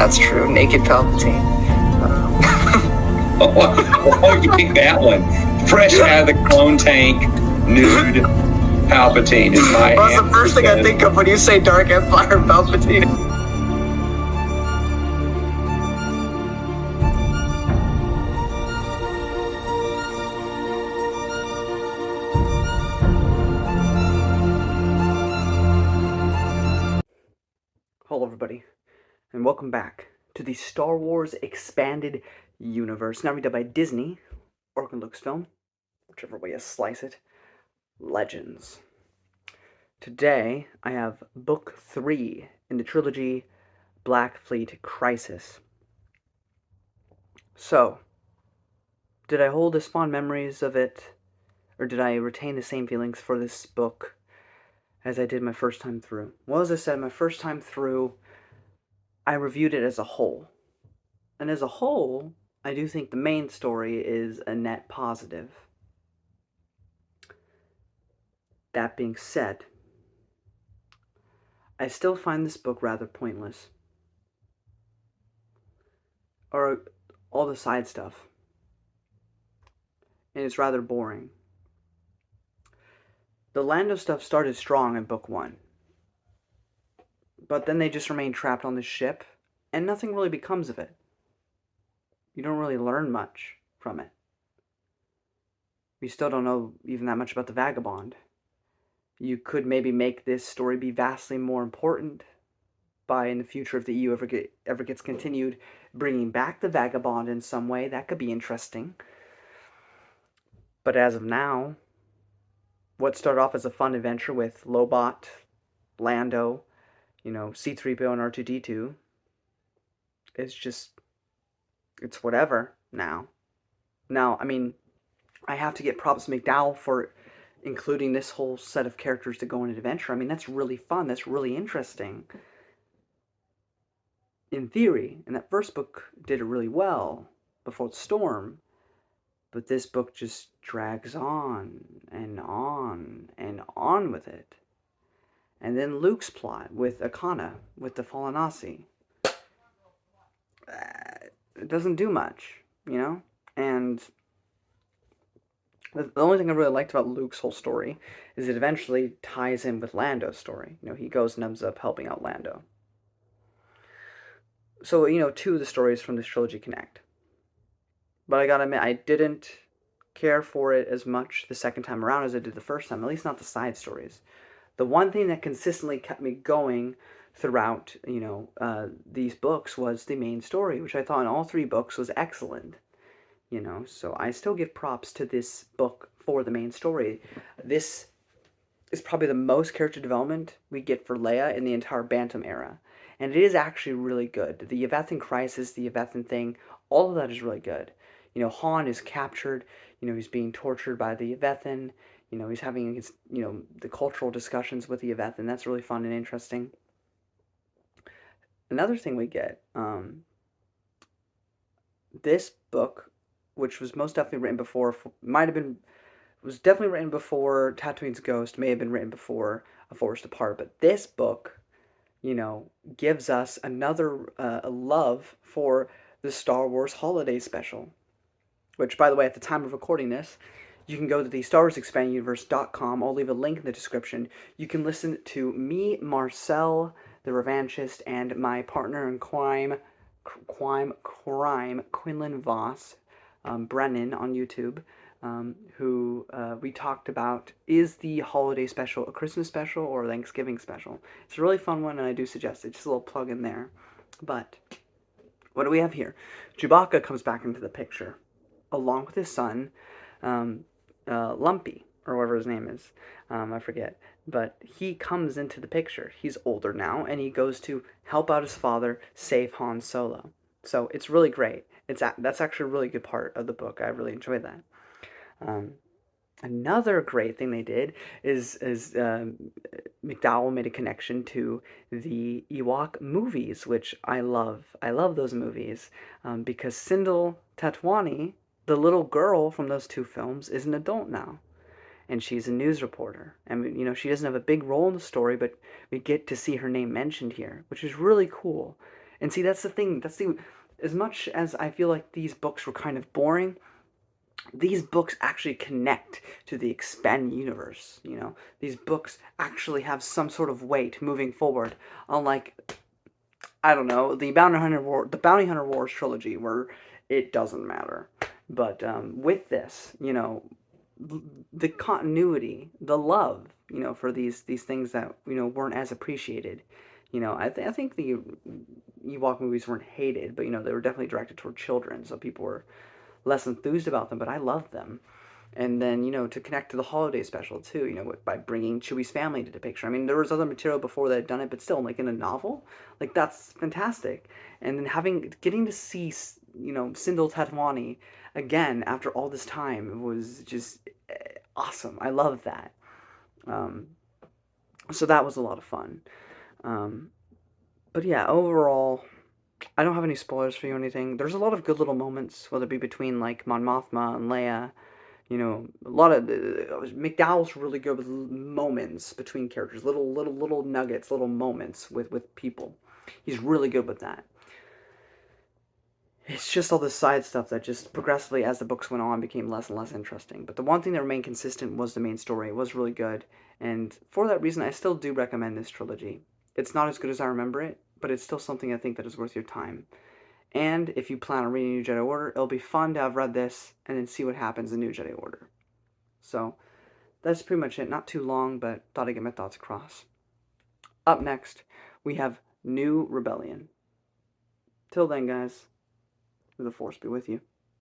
That's true. Naked Palpatine. Oh, you pick that one. Fresh out of the clone tank, nude Palpatine is my Well, that's the first thing I think of when you say Dark Empire Palpatine. Hello everybody, and welcome back to the Star Wars Expanded Universe, now redone by Disney, or Lucasfilm, whichever way you slice it, Legends. Today, I have Book 3 in the trilogy Black Fleet Crisis. So, did I hold as fond memories of it, or did I retain the same feelings for this book as I did my first time through? Well, as I said, my first time through, I reviewed it as a whole. And as a whole, I do think the main story is a net positive. That being said, I still find this book rather pointless. Or all the side stuff. And it's rather boring. The Lando stuff started strong in book 1. But then they just remain trapped on this ship, and nothing really becomes of it. You don't really learn much from it. We still don't know even that much about the Vagabond. You could maybe make this story be vastly more important by, in the future, if the EU ever gets continued, bringing back the Vagabond in some way. That could be interesting. But as of now, what started off as a fun adventure with Lobot, Lando, C-3PO and R2-D2, it's whatever now. Now, I mean, I have to get props to McDowell for including this whole set of characters to go on an adventure. I mean, that's really fun. That's really interesting. In theory, and that first book did it really well before the storm, but this book just drags on and on and on with it. And then Luke's plot with Akana, with the Fallen Aussie. It doesn't do much, And the only thing I really liked about Luke's whole story is it eventually ties in with Lando's story. He goes and ends up helping out Lando. So, two of the stories from this trilogy connect. But I gotta admit, I didn't care for it as much the second time around as I did the first time, at least not the side stories. The one thing that consistently kept me going throughout, these books was the main story, which I thought in all 3 books was excellent. So I still give props to this book for the main story. This is probably the most character development we get for Leia in the entire Bantam era. And it is actually really good. The Yvethan crisis, the Yvethan thing, all of that is really good. Han is captured, he's being tortured by the Yvethan, he's having his, the cultural discussions with the Yvethan. That's really fun and interesting. Another thing we get, this book, which was most definitely written before, was definitely written before Tatooine's Ghost, may have been written before A Forest Apart, but this book, gives us another love for the Star Wars Holiday Special, which, by the way, at the time of recording this, you can go to the StarWarsExpandedUniverse.com. I'll leave a link in the description. You can listen to me, Marcel, the Revanchist, and my partner in crime, Quinlan Voss, Brennan on YouTube, who we talked about, is the holiday special a Christmas special or a Thanksgiving special? It's a really fun one, and I do suggest it. Just a little plug in there. But what do we have here? Chewbacca comes back into the picture, along with his son, Lumpy, or whatever his name is. I forget. But he comes into the picture. He's older now, and he goes to help out his father save Han Solo. So it's really great. That's actually a really good part of the book. I really enjoyed that. Another great thing they did is McDowell made a connection to the Ewok movies, which I love. I love those movies because Sindel Tatwani, the little girl from those 2 films, is an adult now. And she's a news reporter. And, she doesn't have a big role in the story, but we get to see her name mentioned here, which is really cool. And see, that's the thing. As much as I feel like these books were kind of boring, these books actually connect to the expanded universe. These books actually have some sort of weight moving forward. Unlike, I don't know, the Bounty Hunter Wars trilogy, where it doesn't matter. But with this, the continuity, the love, for these things that weren't as appreciated. I think the Ewok movies weren't hated, but they were definitely directed toward children, so people were less enthused about them. But I loved them. And then to connect to the holiday special too, by bringing Chewie's family into the picture. I mean, there was other material before that had done it, but still, like in a novel, like that's fantastic. And then getting to see Sindel Tatwani again after all this time was just awesome. I love that. Um, so that was a lot of fun. Um, but yeah, overall, I don't have any spoilers for you or anything. There's a lot of good little moments, whether it be between like Mon Mothma and Leia. A lot of McDowell's really good with moments between characters, little nuggets, little moments with people. He's really good with that. It's just all the side stuff that just progressively, as the books went on, became less and less interesting. But the one thing that remained consistent was the main story. It was really good, and for that reason, I still do recommend this trilogy. It's not as good as I remember it, but it's still something I think that is worth your time. And if you plan on reading New Jedi Order, it'll be fun to have read this and then see what happens in New Jedi Order. So that's pretty much it. Not too long, but thought I'd get my thoughts across. Up next, we have New Rebellion. Till then, guys, may the Force be with you.